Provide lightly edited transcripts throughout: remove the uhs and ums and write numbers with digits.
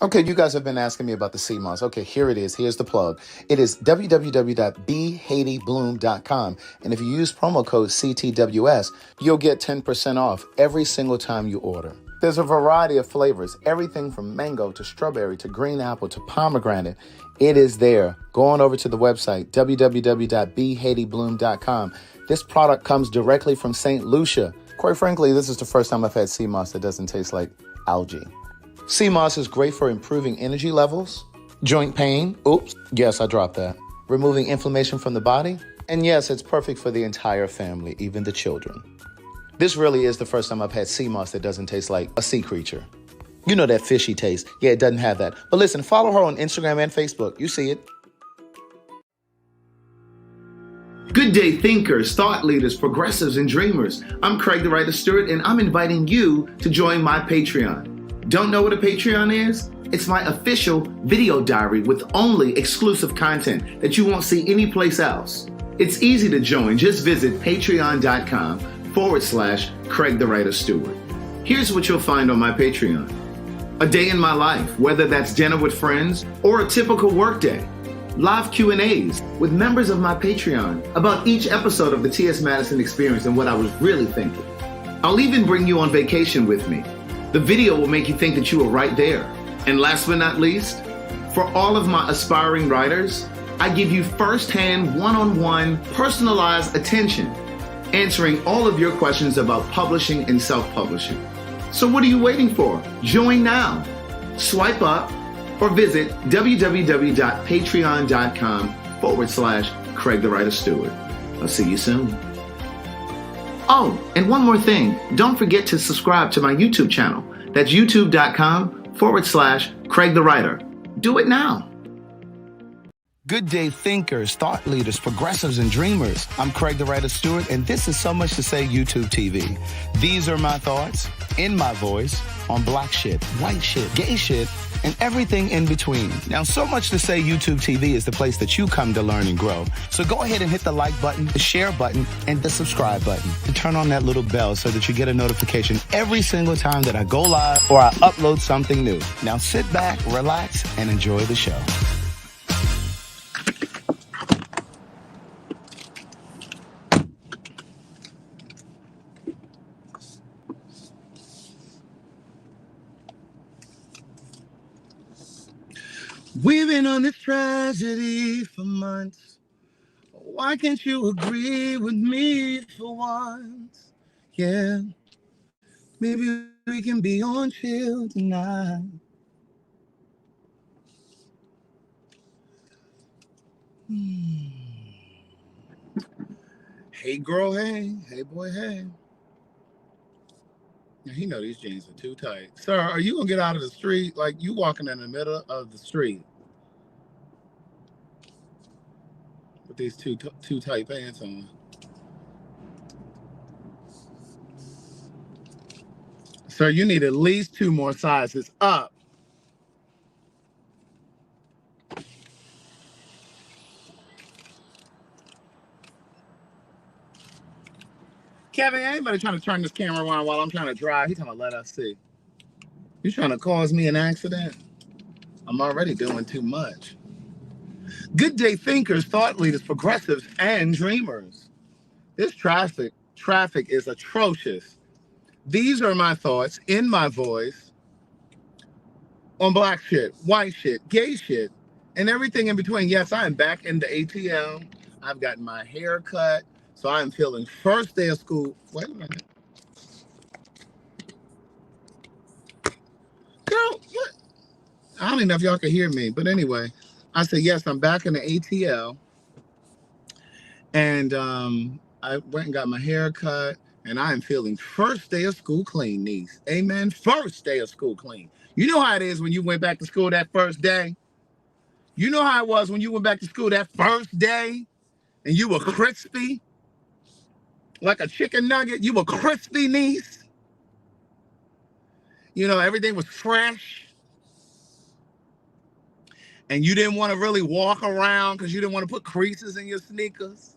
Okay, you guys have been asking me about the sea moss. Okay, here it is. Here's the plug. It is www.bhaitybloom.com. And if you use promo code CTWS, you'll get 10% off every single time you order. There's a variety of flavors, everything from mango to strawberry to green apple to pomegranate. It is there. Go on over to the website, www.bhaitybloom.com. This product comes directly from St. Lucia. Quite frankly, this is the first time I've had sea moss that doesn't taste like algae. Sea moss is great for improving energy levels, joint pain, oops, yes, I dropped that, removing inflammation from the body, and yes, it's perfect for the entire family, even the children. This really is the first time I've had sea moss that doesn't taste like a sea creature. You know that fishy taste. Yeah, it doesn't have that. But listen, follow her on Instagram and Facebook. You see it. Good day, thinkers, thought leaders, progressives, and dreamers. I'm Craig TheWriter Stewart, and I'm inviting you to join my Patreon. Don't know what a Patreon is? It's my official video diary with only exclusive content that you won't see anyplace else. It's easy to join. Just visit patreon.com/Craig TheWriter Stewart. Here's what you'll find on my Patreon. A day in my life, whether that's dinner with friends or a typical workday. Live Q&As with members of my Patreon about each episode of the T.S. Madison Experience and what I was really thinking. I'll even bring you on vacation with me. The video will make you think that you were right there. And last but not least, for all of my aspiring writers, I give you firsthand, one-on-one, personalized attention, answering all of your questions about publishing and self-publishing. So what are you waiting for? Join now. Swipe up or visit www.patreon.com/Craig TheWriter Stewart. I'll see you soon. Oh, and one more thing. Don't forget to subscribe to my YouTube channel. That's youtube.com/Craig TheWriter. Do it now. Good day, thinkers, thought leaders, progressives, and dreamers. I'm Craig TheWriter Stewart, and this is So Much to Say YouTube TV. These are my thoughts, in my voice, on black shit, white shit, gay shit, and everything in between. Now, So Much to Say YouTube TV is the place that you come to learn and grow. So go ahead and hit the like button, the share button, and the subscribe button. And turn on that little bell so that you get a notification every single time that I go live or I upload something new. Now sit back, relax, and enjoy the show. We've been on this tragedy for months. Why can't you agree with me for once? Yeah, maybe we can be on chill tonight. Hey girl, hey. Hey boy, hey. Now, he know these jeans are too tight. Sir, are you gonna get out of the street? Like, you walking in the middle of the street with these too tight pants on. Sir, you need at least 2 more sizes up. Kevin, anybody trying to turn this camera on while I'm trying to drive? He's trying to let us see. You trying to cause me an accident? I'm already doing too much. Good day, thinkers, thought leaders, progressives, and dreamers. This traffic is atrocious. These are my thoughts in my voice on black shit, white shit, gay shit, and everything in between. Yes, I am back in the ATL. I've gotten my hair cut, so I am feeling first day of school. Wait a minute. Girl, what? I don't even know if y'all can hear me, but anyway, I said, yes, I'm back in the ATL. And I went and got my hair cut, and I am feeling first day of school clean, niece. Amen. First day of school clean. You know how it is when you went back to school that first day? You know how it was when you went back to school that first day and you were crispy? Like a chicken nugget. You were crispy, niece. You know, everything was fresh. And you didn't want to really walk around because you didn't want to put creases in your sneakers.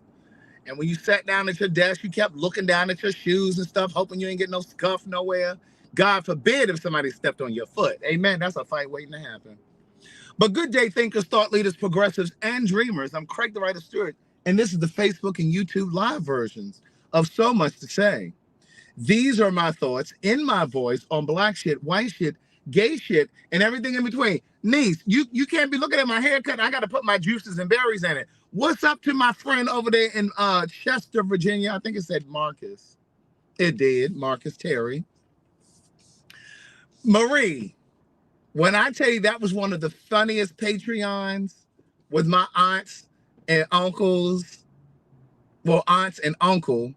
And when you sat down at your desk, you kept looking down at your shoes and stuff, hoping you ain't get no scuff nowhere. God forbid if somebody stepped on your foot. Amen. That's a fight waiting to happen. But good day, thinkers, thought leaders, progressives, and dreamers. I'm Craig TheWriter Stewart, and this is the Facebook and YouTube live versions of So Much to Say. These are my thoughts in my voice on black shit, white shit, gay shit, and everything in between. Niece, you can't be looking at my haircut. I got to put my juices and berries in it. What's up to my friend over there in Chester, Virginia? I think it said Marcus. It did. Marcus Terry. Marie, when I tell you that was one of the funniest Patreons with my aunts and uncles, well, aunts and uncle,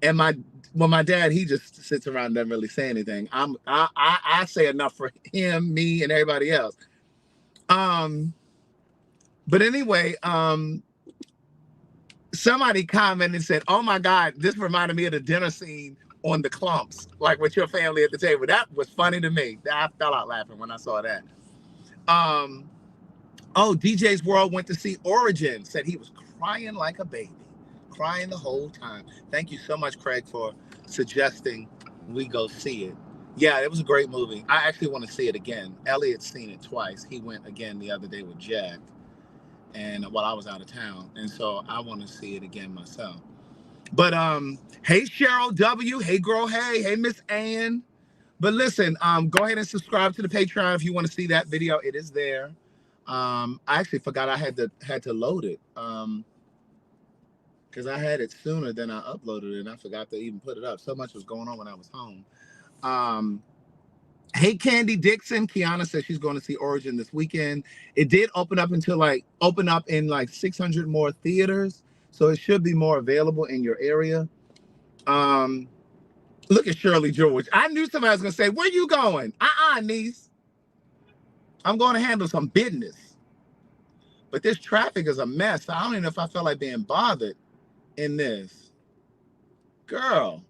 and my dad, he just sits around and doesn't really say anything. I say enough for him, me, and everybody else. But anyway, somebody commented and said, "Oh my God, this reminded me of the dinner scene on The Clumps, like with your family at the table." That was funny to me. I fell out laughing when I saw that. Oh, DJ's World went to see Origin, said he was crying like a baby, crying the whole time. Thank you so much, Craig, for suggesting we go see it. Yeah, it was a great movie. I actually want to see it again. Elliot's seen it twice. He went again the other day with Jack, and while I was out of town, and so I want to see it again myself. But hey Cheryl W, hey girl, hey Miss Ann. But listen, go ahead and subscribe to the Patreon if you want to see that video. It is there. I actually forgot I had to load it because I had it sooner than I uploaded it, and I forgot to even put it up. So much was going on when I was home. Hey Candy Dixon, Kiana says she's going to see Origin this weekend. It did open up in like 600 more theaters, so it should be more available in your area. Look at Shirley George. I knew somebody was gonna say, "Where you going?" Niece. I'm going to handle some business. But this traffic is a mess. I don't even know if I felt like being bothered in this. Girl.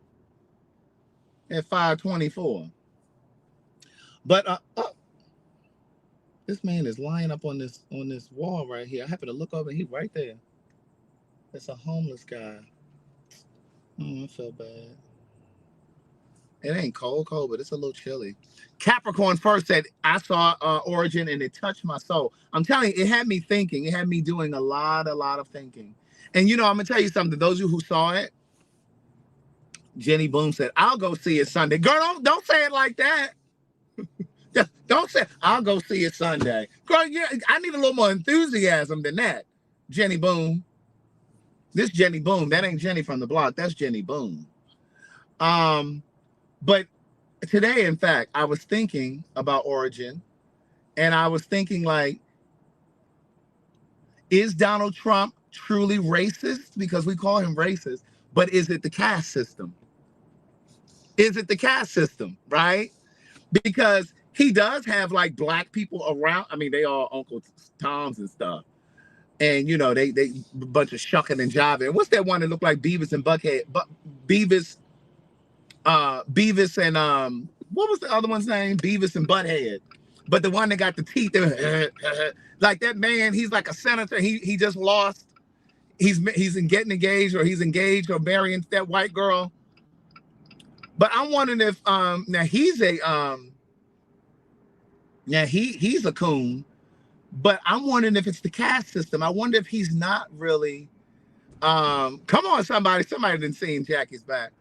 At 5:24. But this man is lying up on this wall right here. I happen to look over and he's right there. It's a homeless guy. Oh, I feel bad. It ain't cold, but it's a little chilly. Capricorn first said, I saw Origin and it touched my soul. I'm telling you, it had me thinking. It had me doing a lot of thinking. And I'm going to tell you something. Those of you who saw it, Jenny Boom said, I'll go see it Sunday. Girl, don't say it like that. Don't say, I'll go see it Sunday. Girl, yeah, I need a little more enthusiasm than that. Jenny Boom. This Jenny Boom. That ain't Jenny from the block. That's Jenny Boom. But today, in fact, I was thinking about Origin, and I was thinking, like, is Donald Trump truly racist? Because we call him racist, but is it the caste system? Is it the caste system, right? Because he does have, like, black people around. I mean, they all Uncle Toms and stuff. And, they a bunch of shucking and jiving. What's that one that looked like Beavis and Buckhead? Beavis and what was the other one's name? Beavis and Butthead. But the one that got the teeth, like that man, he's like a senator. He just lost. He's getting engaged, or he's engaged or marrying that white girl. But I'm wondering if now he's a coon. But I'm wondering if it's the caste system. I wonder if he's not really. Come on, somebody didn't see Jackie's back.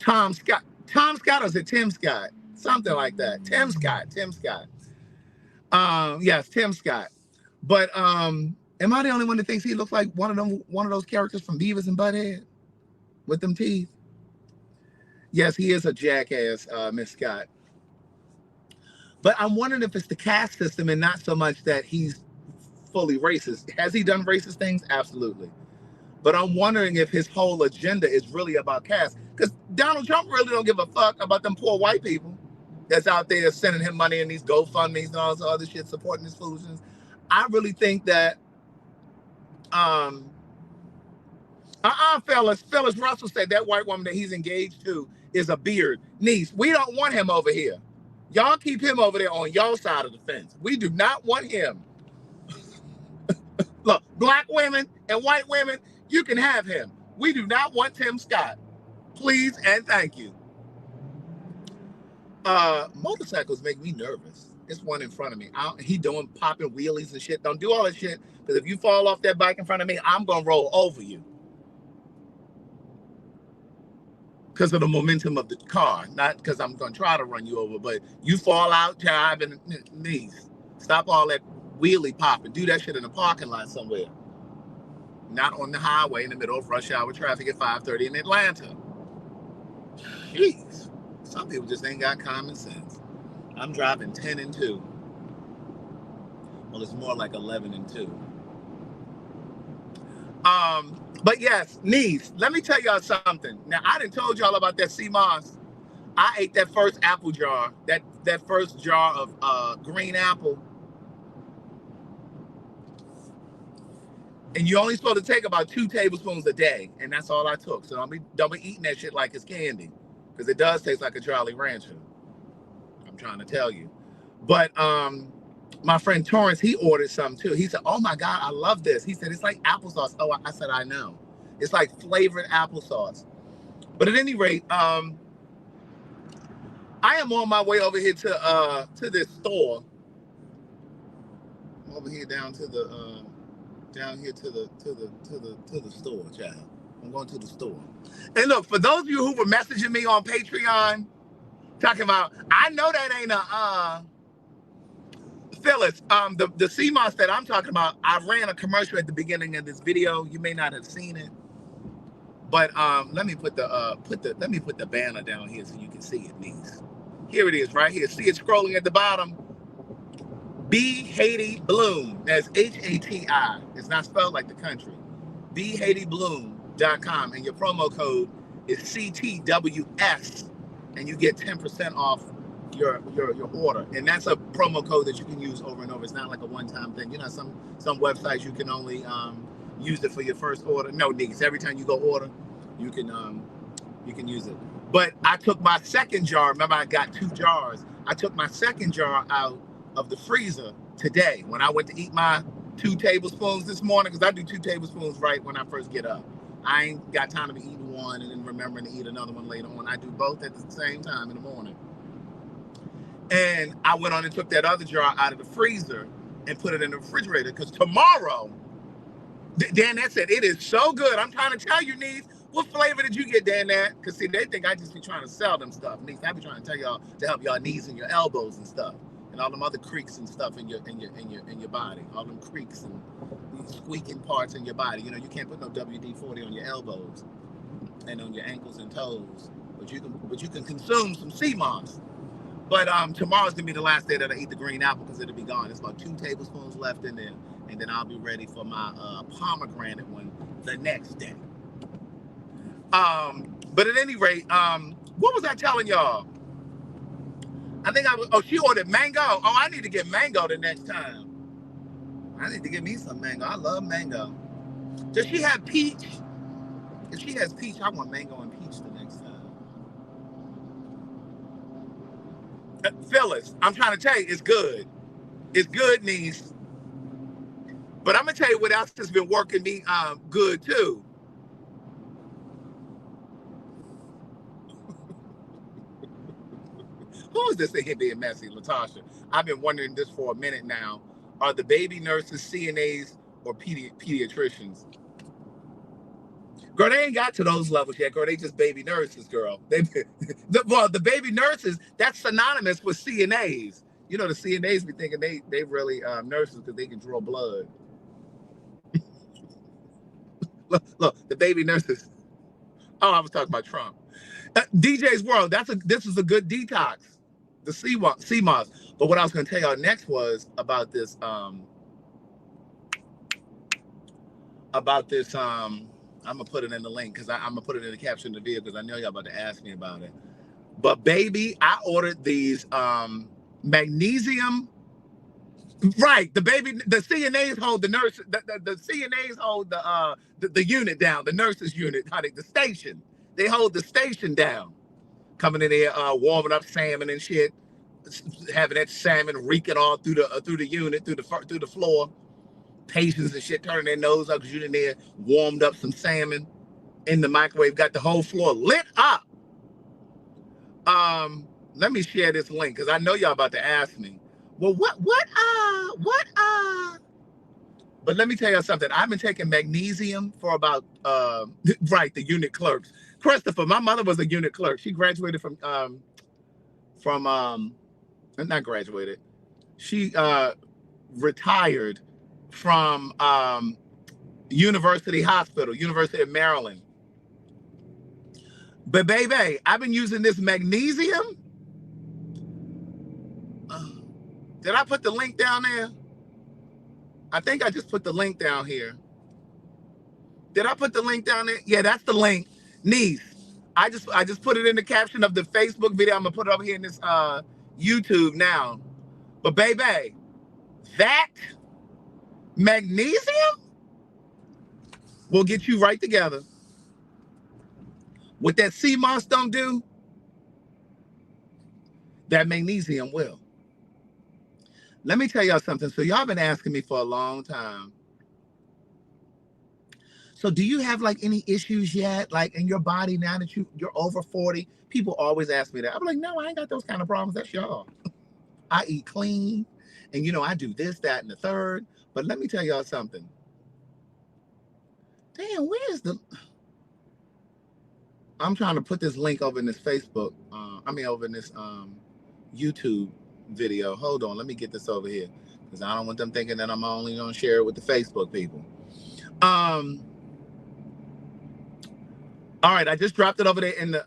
Tom Scott, or is it Tim Scott? Something like that. Tim Scott. Yes, Tim Scott. But am I the only one that thinks he looks like one of those characters from Beavis and Butthead with them teeth? Yes, he is a jackass, Miss Scott. But I'm wondering if it's the caste system and not so much that he's fully racist. Has he done racist things? Absolutely. But I'm wondering if his whole agenda is really about caste. Because Donald Trump really don't give a fuck about them poor white people that's out there sending him money in these GoFundMes and all this other shit, supporting his foolishness. I really think that, fellas, Russell said that white woman that he's engaged to is a beard. Niece, we don't want him over here. Y'all keep him over there on y'all side of the fence. We do not want him. Look, black women and white women, you can have him. We do not want Tim Scott. Please and thank you. Motorcycles make me nervous. It's one in front of me. He doing popping wheelies and shit. Don't do all that shit, because if you fall off that bike in front of me, I'm gonna roll over you because of the momentum of the car, not because I'm gonna try to run you over. But you fall out, driving, knees. Stop all that wheelie popping. Do that shit in a parking lot somewhere, not on the highway in the middle of rush hour traffic at 5:30 in Atlanta. Jeez, some people just ain't got common sense. I'm driving 10 and 2. Well, it's more like 11 and 2. But yes, niece, let me tell y'all something. Now, I done told y'all about that sea moss. I ate that first apple jar, that first jar of green apple. And you're only supposed to take about 2 tablespoons a day, and that's all I took. So don't be eating that shit like it's candy, because it does taste like a Jolly Rancher. I'm trying to tell you. But my friend Torrance, he ordered some too. He said, "Oh my God, I love this." He said, "It's like applesauce." Oh, I said, "I know. It's like flavored applesauce." But at any rate, I am on my way over here to this store. I'm over here down to the store, child. I'm going to the store. And look, for those of you who were messaging me on Patreon, talking about, I know that ain't a Phyllis, the CMOS that I'm talking about, I ran a commercial at the beginning of this video. You may not have seen it, but let me put the banner down here so you can see it, niece. Here it is, right here. See it scrolling at the bottom. B Haiti Bloom. That's Hati. It's not spelled like the country. BHaitiBloom.com, and your promo code is CTWS, and you get 10% off your order. And that's a promo code that you can use over and over. It's not like a one-time thing. You know, some websites you can only use it for your first order. No, niece. Every time you go order, you can use it. But I took my second jar. Remember, I got 2 jars. I took my second jar out of the freezer today when I went to eat my 2 tablespoons this morning, because I do 2 tablespoons right when I first get up. I ain't got time to be eating one and then remembering to eat another one later on. I do both at the same time in the morning. And I went on and took that other jar out of the freezer and put it in the refrigerator, because tomorrow, Dan, that said, it is so good. I'm trying to tell you, niece, what flavor did you get, Dan? That? Because see, they think I just be trying to sell them stuff. Niece, I be trying to tell y'all to help y'all knees and your elbows and stuff, and all them other creaks and stuff in your body, all them creaks and these squeaking parts in your body. You know, you can't put no WD-40 on your elbows and on your ankles and toes, but you can consume some sea moss. But tomorrow's gonna be the last day that I eat the green apple, because it'll be gone. There's about 2 tablespoons left in there, and then I'll be ready for my pomegranate one the next day. But at any rate, what was I telling y'all? I think she ordered mango. Oh, I need to get mango the next time. I need to get me some mango. I love mango. Does she have peach? If she has peach, I want mango and peach the next time. Phyllis, I'm trying to tell you, it's good. It's good, niece. But I'm gonna tell you what else has been working me good too. Who is this in here being messy, Latasha? I've been wondering this for a minute now. Are the baby nurses CNAs or pediatricians? Girl, they ain't got to those levels yet, girl. They just baby nurses, girl. The baby nurses, that's synonymous with CNAs. You know, the CNAs be thinking they really nurses because they can draw blood. Look, the baby nurses. Oh, I was talking about Trump. DJ's World, this is a good detox. The CMOS. But what I was going to tell y'all next was about this I'm gonna put it in the link, because I'm gonna put it in the caption of the video, because I know y'all about to ask me about it. But baby, I ordered these magnesium. Right, the CNAs hold the nurse. The CNAs hold the unit down, the nurses unit, honey, the station. They hold the station down. Coming in there, warming up salmon and shit, having that salmon reeking all through the unit, through the floor. Patients and shit turning their nose up because you in there warmed up some salmon in the microwave, got the whole floor lit up. Let let me share this link because I know y'all about to ask me. Well, but let me tell you something. I've been taking magnesium for about, right, the unit clerks. Christopher, my mother was a unit clerk. She graduated from not graduated. She retired from University Hospital, University of Maryland. But baby, I've been using this magnesium. Did I put the link down there? I think I just put the link down here. Did I put the link down there? Yeah, that's the link. Niece, I just put it in the caption of the Facebook video. I'm gonna put it over here in this YouTube now. But baby, that magnesium will get you right together. What that sea moss don't do, that magnesium will. Let me tell y'all something. So y'all been asking me for a long time. So do you have like any issues yet, like in your body now that you're over 40? People always ask me that. I'm like, no, I ain't got those kind of problems. That's y'all. I eat clean, and you know, I do this, that, and the third. But let me tell y'all something. Damn, where's the... I'm trying to put this link over in this Facebook. Over in this YouTube video. Hold on, let me get this over here because I don't want them thinking that I'm only gonna share it with the Facebook people. All right, I just dropped it over there in the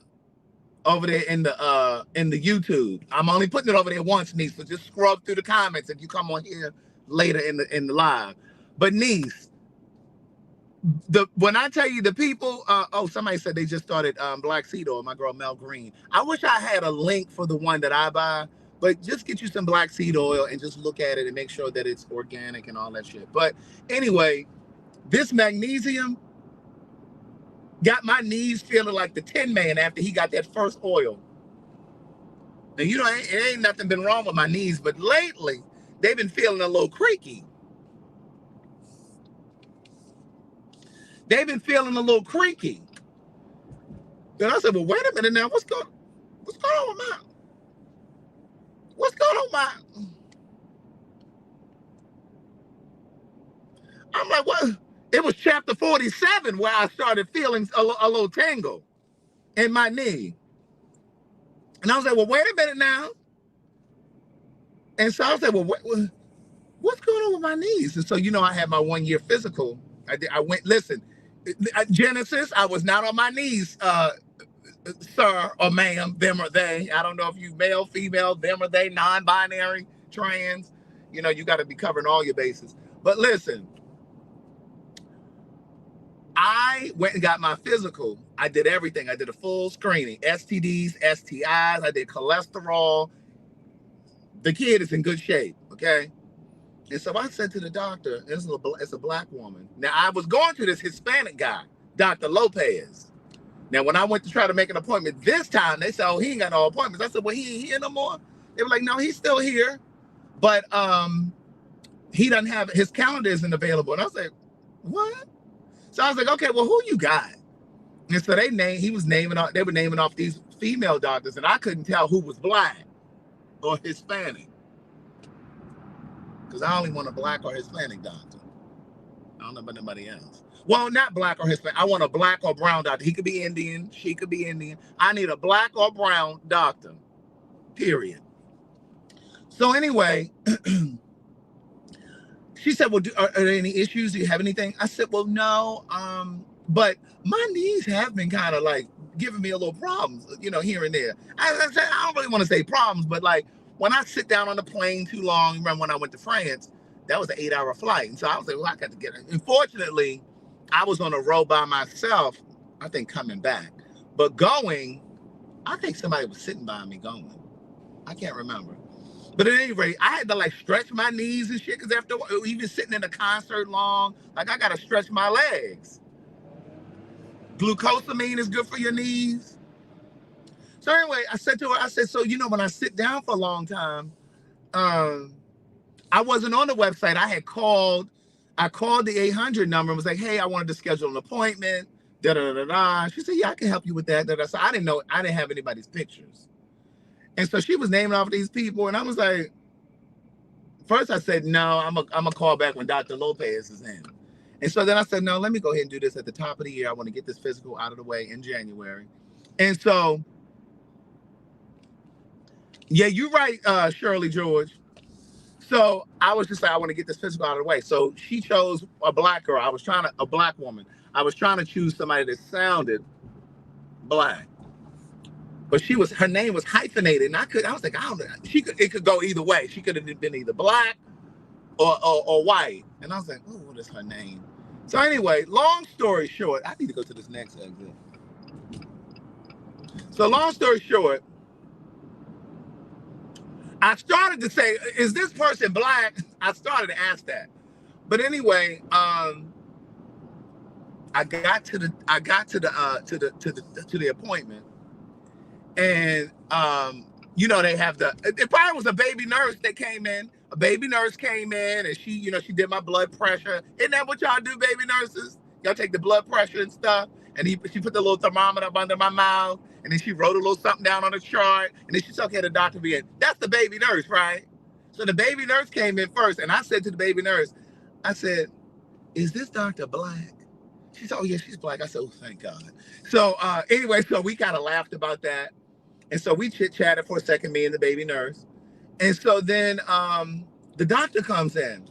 YouTube. I'm only putting it over there once, niece. So just scrub through the comments if you come on here later in the live. But niece, when I tell you the people, somebody said they just started black seed oil. My girl Mel Green. I wish I had a link for the one that I buy. But just get you some black seed oil and just look at it and make sure that it's organic and all that shit. But anyway, this magnesium got my knees feeling like the Tin Man after he got that first oil. And you know, it ain't nothing been wrong with my knees, but lately they've been feeling a little creaky. They've been feeling a little creaky. Then I said, well, wait a minute now, what's going on with my... What's going on, my... I'm like, what? It was chapter 47 where I started feeling a little tingle in my knee. And I was like, well, wait a minute now. And so I was like, well, what's going on with my knees? And so, you know, I had my 1-year physical. I went, listen, Genesis, I was not on my knees, sir or ma'am, them or they. I don't know if you male, female, them or they, non-binary, trans. You know, you got to be covering all your bases. But listen, I went and got my physical. I did everything. I did a full screening, STDs, STIs. I did cholesterol. The kid is in good shape, okay? And so I said to the doctor, it's a black woman. Now, I was going to this Hispanic guy, Dr. Lopez. Now, when I went to try to make an appointment this time, they said, oh, he ain't got no appointments. I said, well, he ain't here no more. They were like, no, he's still here. But he doesn't have, his calendar isn't available. And I was like, what? So I was like, okay, well, who you got? And so they were naming off these female doctors, and I couldn't tell who was black or Hispanic. Because I only want a black or Hispanic doctor. I don't know about anybody else. Well, not black or Hispanic. I want a black or brown doctor. He could be Indian. She could be Indian. I need a black or brown doctor. Period. So anyway, she said, well, are there any issues? Do you have anything? I said, well, no. But my knees have been kind of like giving me a little problems, you know, here and there. I said, I don't really want to say problems, but like when I sit down on the plane too long, remember when I went to France, that was an 8-hour flight. And so I was like, well, I got to get it. Unfortunately, I was on a row by myself, I think coming back. But going, I think somebody was sitting by me going. I can't remember. But at any rate, I had to like stretch my knees and shit, because after even sitting in a concert long, like I got to stretch my legs. Glucosamine is good for your knees. So anyway, I said to her, so, you know, when I sit down for a long time, I wasn't on the website. I called the 800 number and was like, hey, I wanted to schedule an appointment. Da, da, da, da. She said, yeah, I can help you with that. Da, da. So I didn't have anybody's pictures. And so she was naming off these people, and I was like, first I said, no, I'm a call back when Dr. Lopez is in. And so then I said, no, let me go ahead and do this at the top of the year. I want to get this physical out of the way in January. And so, yeah, you're right, Shirley George. So I was just like, I want to get this physical out of the way. So she chose a black girl. A black woman. I was trying to choose somebody that sounded black. But her name was hyphenated, and I was like, I don't know. It could go either way. She could have been either black or white. And I was like, oh, what is her name? So anyway, long story short, I need to go to this next exit. So long story short, I started to say, is this person black? I started to ask that. But anyway, I got to the appointment, and they have it probably was a baby nurse that came in. A baby nurse came in, and she did my blood pressure. Isn't that what y'all do, baby nurses? Y'all take the blood pressure and stuff, and she put the little thermometer up under my mouth, and then she wrote a little something down on the chart, and then she said, okay, the doctor be in. That's the baby nurse, right? So the baby nurse came in first, and I said to the baby nurse, I said, is this doctor black? She said, oh yeah, she's black. I said, oh, thank God. So anyway, so we kind of laughed about that. And so we chit-chatted for a second, me and the baby nurse. And so then the doctor comes in,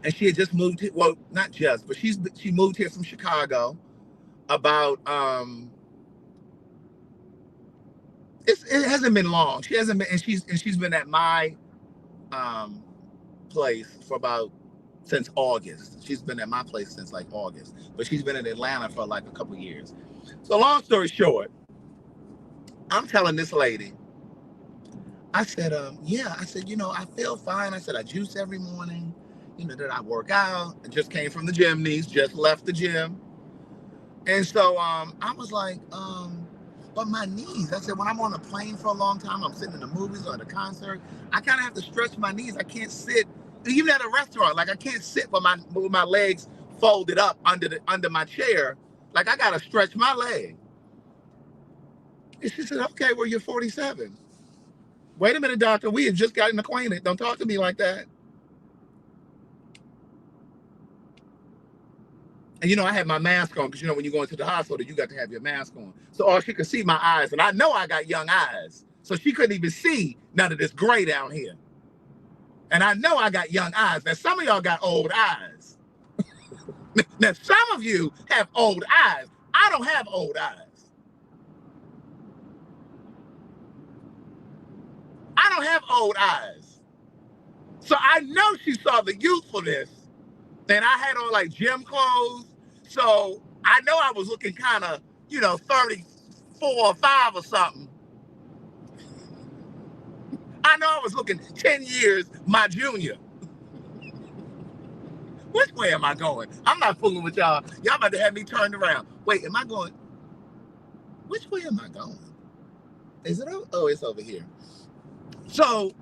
and she had just moved. Well, not just, but she moved here from Chicago about. It hasn't been long. She hasn't been, and she's been at my place since August. She's been at my place since like August, but she's been in Atlanta for like a couple years. So long story short, I'm telling this lady. I said, yeah, I said, I feel fine. I said, I juice every morning, that I work out. I just came from the gym, just left the gym. And so I was like, but my knees, I said, when I'm on a plane for a long time, I'm sitting in the movies or at a concert, I kind of have to stretch my knees. I can't sit, even at a restaurant, like I can't sit with my legs folded up under my chair. Like I got to stretch my leg. And she said, okay, well, you're 47. Wait a minute, doctor. We have just gotten acquainted. Don't talk to me like that. And I had my mask on because when you go into the hospital, you got to have your mask on. So all she could see my eyes, and I know I got young eyes, so she couldn't even see none of this gray down here. And I know I got young eyes. Now some of y'all got old eyes. Now some of you have old eyes. I don't have old eyes. I don't have old eyes. So I know she saw the youthfulness. And I had on like gym clothes. So I know I was looking kind of, 34 or 5 or something. I know I was looking 10 years my junior. Which way am I going? I'm not fooling with y'all. Y'all about to have me turned around. Wait, am I going? Which way am I going? Is it over? Oh, it's over here. So,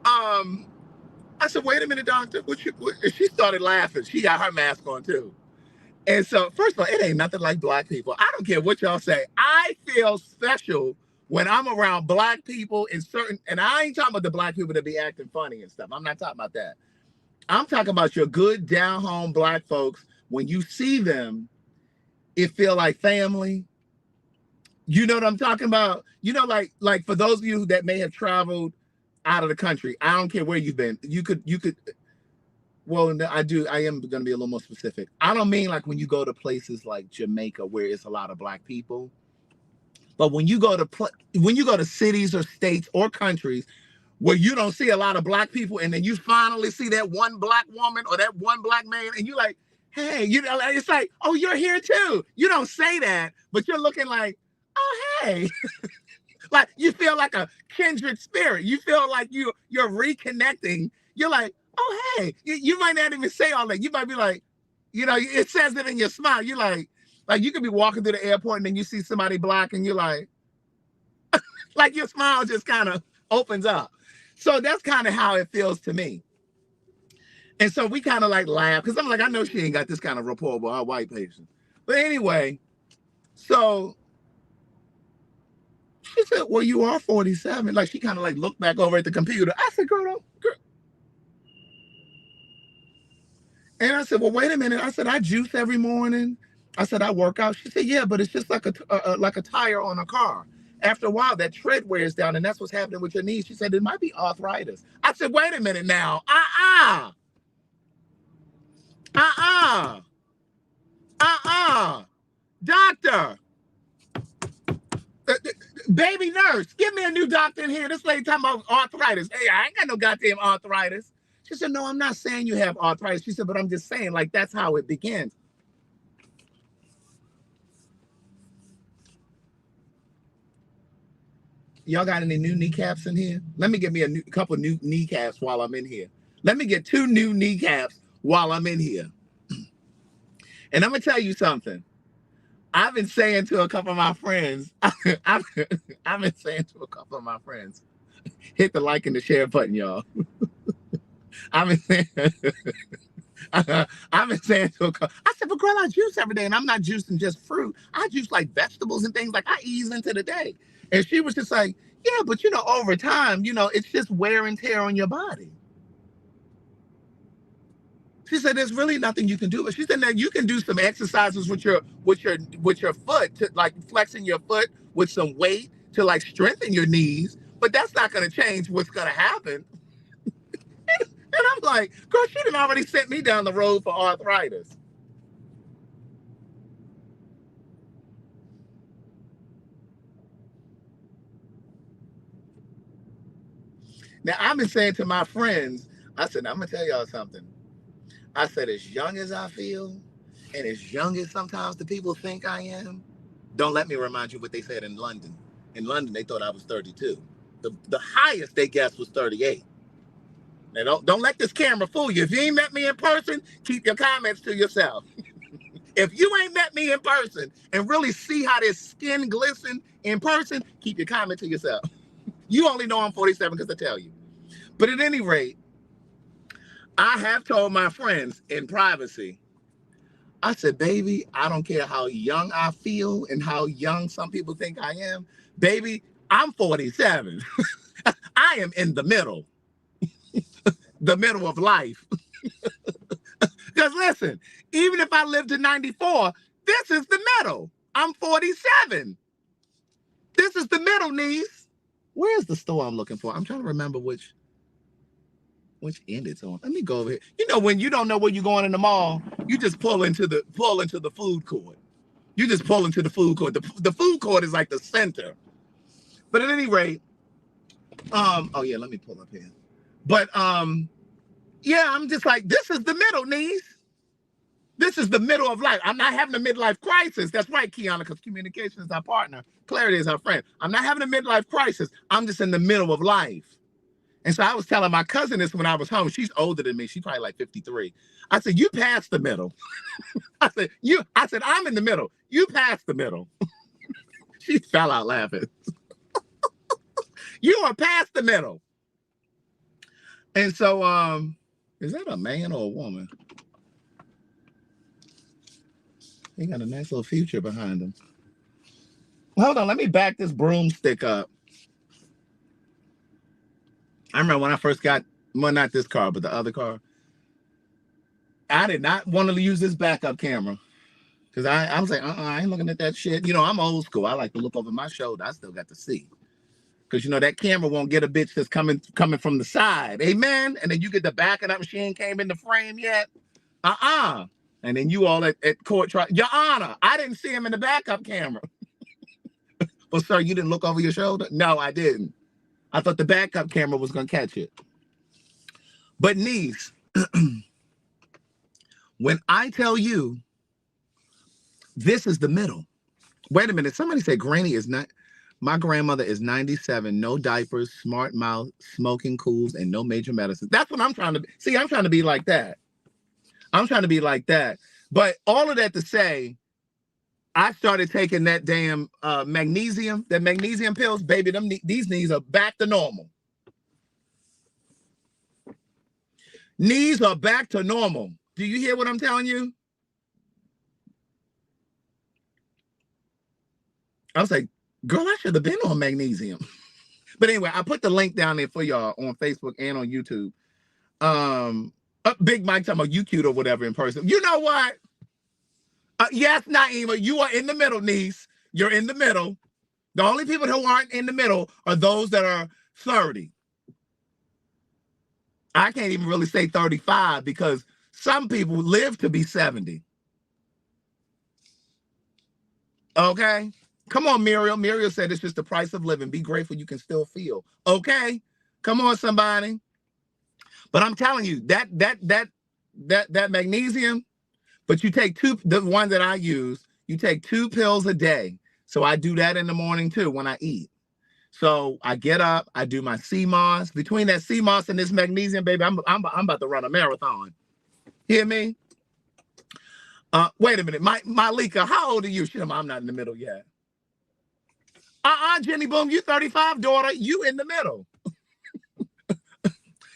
I said, wait a minute, doctor. She started laughing. She got her mask on too. And so, first of all, it ain't nothing like black people. I don't care what y'all say. I feel special when I'm around black people and I ain't talking about the black people that be acting funny and stuff. I'm not talking about that. I'm talking about your good down home black folks. When you see them, it feel like family. You know what I'm talking about? Like for those of you that may have traveled out of the country, I don't care where you've been. You could. Well, I am going to be a little more specific. I don't mean like when you go to places like Jamaica where it's a lot of black people, but when you go to cities or states or countries where you don't see a lot of black people, and then you finally see that one black woman or that one black man, and you're like, hey, it's like, oh, you're here too. You don't say that, but you're looking like, oh, hey. Like you feel like a kindred spirit. You feel like you're reconnecting. You're like, oh, hey, you might not even say all that. You might be like, it says it in your smile. You're like you could be walking through the airport and then you see somebody black and you're like your smile just kind of opens up. So that's kind of how it feels to me. And so we kind of like laugh because I'm like, I know she ain't got this kind of rapport with our white patients. But anyway, so She said, well, you are 47. Like, she kind of like looked back over at the computer. I said, girl. And I said, well, wait a minute. I said, I juice every morning. I said, I work out. She said, yeah, but it's just like a tire on a car. After a while, that tread wears down, and that's what's happening with your knees. She said, it might be arthritis. I said, wait a minute now. Doctor. Baby nurse, give me a new doctor in here. This lady talking about arthritis. Hey, I ain't got no goddamn arthritis. She said, no, I'm not saying you have arthritis. She said, but I'm just saying, like, that's how it begins. Y'all got any new kneecaps in here? Let me get me a couple new kneecaps while I'm in here. Let me get 2 new kneecaps while I'm in here. And I'm going to tell you something. I've been saying to a couple of my friends, I've been saying to a couple of my friends, hit the like and the share button, y'all. I've been saying to a couple, I said, but girl, I juice every day, and I'm not juicing just fruit. I juice like vegetables and things, like I ease into the day. And she was just like, yeah, but you know, over time, you know, it's just wear and tear on your body. She said, there's really nothing you can do. But she said that you can do some exercises with your foot, to like flexing your foot with some weight to like strengthen your knees. But that's not going to change what's going to happen. And I'm like, girl, she done already sent me down the road for arthritis. Now, I've been saying to my friends, I said, I'm going to tell y'all something. I said, as young as I feel, and as young as sometimes the people think I am, don't let me remind you what they said in London. In London, they thought I was 32. The highest they guessed was 38. Now, don't let this camera fool you. If you ain't met me in person, keep your comments to yourself. If you ain't met me in person and really see how this skin glisten in person, keep your comment to yourself. You only know I'm 47 because I tell you. But at any rate, I have told my friends in privacy, I said, baby, I don't care how young I feel and how young some people think I am. Baby, I'm 47. I am in the middle. The middle of life. Because listen, even if I live to 94, this is the middle. I'm 47. This is the middle, niece. Where's the store I'm looking for? I'm trying to remember which end it's on. Let me go over here. You know, when you don't know where you're going in the mall, you just pull into the food court. You just pull into the food court. The food court is like the center. But at any rate, oh yeah, let me pull up here. But yeah, I'm just like, this is the middle, niece. This is the middle of life. I'm not having a midlife crisis. That's right, Kiana, because communication is our partner. Clarity is our friend. I'm not having a midlife crisis. I'm just in the middle of life. And so I was telling my cousin this when I was home. She's older than me. She's probably like 53. I said, you passed the middle. I said, I'm in the middle. You passed the middle. She fell out laughing. You are past the middle. And so, is that a man or a woman? He got a nice little future behind him. Hold on, let me back this broomstick up. I remember when I first got, well, not this car, but the other car. I did not want to use this backup camera. Because I was like, I ain't looking at that shit. You know, I'm old school. I like to look over my shoulder. I still got to see. Because, you know, that camera won't get a bitch that's coming from the side. Amen? And then you get the backing up. She ain't came in the frame yet. And then you all at court trial. Your Honor, I didn't see him in the backup camera. Well, sir, you didn't look over your shoulder? No, I didn't. I thought the backup camera was going to catch it. But niece, when I tell you, this is the middle. Wait a minute. Somebody said Granny is not. My grandmother is 97, no diapers, smart mouth, smoking cools, and no major medicine. That's what I'm trying to be. See, I'm trying to be like that. I'm trying to be like that. But all of that to say, I started taking that damn magnesium pills. Baby, these knees are back to normal. Knees are back to normal. Do you hear what I'm telling you? I was like, Girl, I should have been on magnesium. But anyway, I put the link down there for y'all on Facebook and on YouTube. Big Mike talking about you cute or whatever in person. You know what? Yes, Naima, you are in the middle, niece. You're in the middle. The only people who aren't in the middle are those that are 30. I can't even really say 35 because some people live to be 70. Okay? Come on, Muriel. Muriel said it's just the price of living. Be grateful you can still feel. Okay? Come on, somebody. But I'm telling you, that magnesium, but you take the one that I use, you take 2 pills a day. So I do that in the morning too when I eat. So I get up, I do my sea moss. Between that sea moss and this magnesium, baby, I'm about to run a marathon. Hear me? Wait a minute, Malika, how old are you? I'm not in the middle yet. Jenny Boom, you 35, daughter. You in the middle.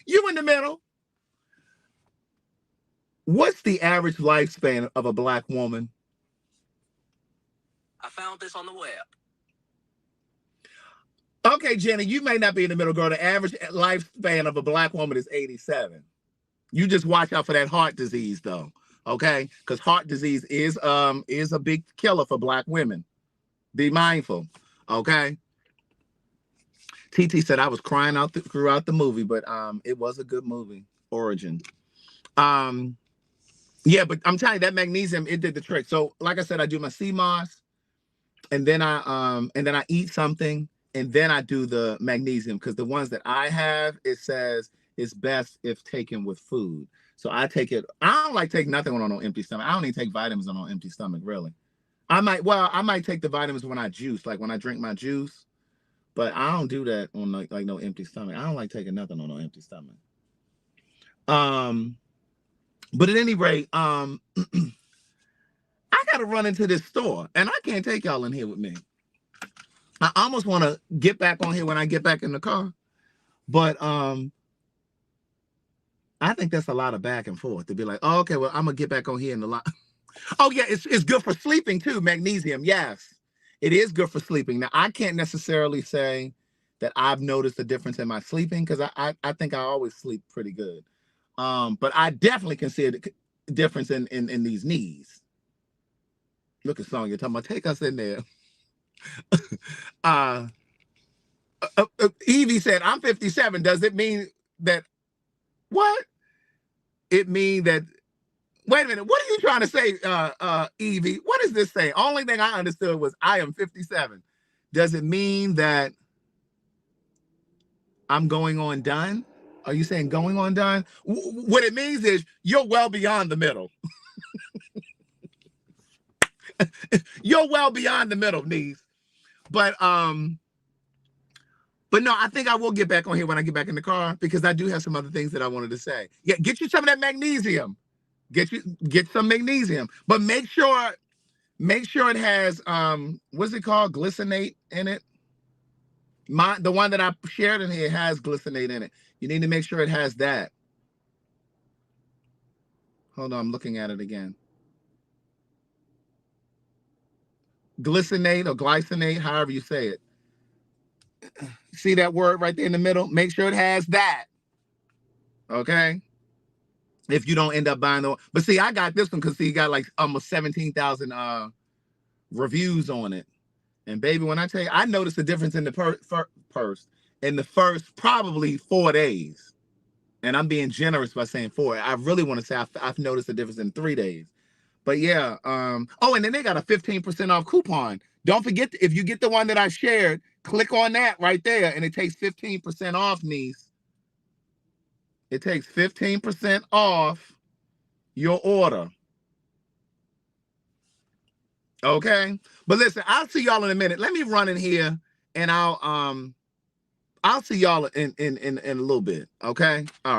You in the middle. What's the average lifespan of a Black woman? I found this on the web. Okay, Jenny, you may not be in the middle, girl. The average lifespan of a Black woman is 87. You just watch out for that heart disease, though, okay? Because heart disease is a big killer for Black women. Be mindful, okay? TT said I was crying out throughout the movie, but it was a good movie, Origin. Yeah, but I'm telling you, that magnesium, it did the trick. So, like I said, I do my sea moss, and then I eat something. And then I do the magnesium because the ones that I have, it says it's best if taken with food. So I take it. I don't like take nothing on an empty stomach. I don't even take vitamins on an empty stomach, really. I might take the vitamins when I juice, like when I drink my juice, but I don't do that on like no empty stomach. I don't like taking nothing on an empty stomach. But at any rate, I gotta run into this store, and I can't take y'all in here with me. I almost want to get back on here when I get back in the car, but I think that's a lot of back and forth to be like, oh, okay, well, I'm gonna get back on here in the lot. Oh yeah, it's good for sleeping too. Magnesium, yes, it is good for sleeping. Now I can't necessarily say that I've noticed a difference in my sleeping because I think I always sleep pretty good, but I definitely can see a difference in these knees. Look at Sonya talking about take us in there. Evie said, I'm 57. Does it mean that what? It mean that wait a minute, what are you trying to say, Evie? What is this saying? Only thing I understood was I am 57. Does it mean that I'm going on done? Are you saying going on done? What it means is you're well beyond the middle. You're well beyond the middle, niece. But no, I think I will get back on here when I get back in the car because I do have some other things that I wanted to say. Yeah, get you some of that magnesium. Get some magnesium, but make sure it has what's it called? Glycinate in it. The one that I shared in here has glycinate in it. You need to make sure it has that. Hold on, I'm looking at it again. Glycinate or glycinate, however you say it. See that word right there in the middle? Make sure it has that. Okay. If you don't end up buying the one. But see, I got this one because he got like almost 17,000 reviews on it. And baby, when I tell you, I noticed the difference in the purse in the first probably 4 days. And I'm being generous by saying 4. I really want to say I've noticed the difference in 3 days. But yeah, oh, and then they got a 15% off coupon. Don't forget, if you get the one that I shared, click on that right there, and it takes 15% off, niece. It takes 15% off your order. Okay? But listen, I'll see y'all in a minute. Let me run in here, and I'll see y'all in a little bit. Okay? All right.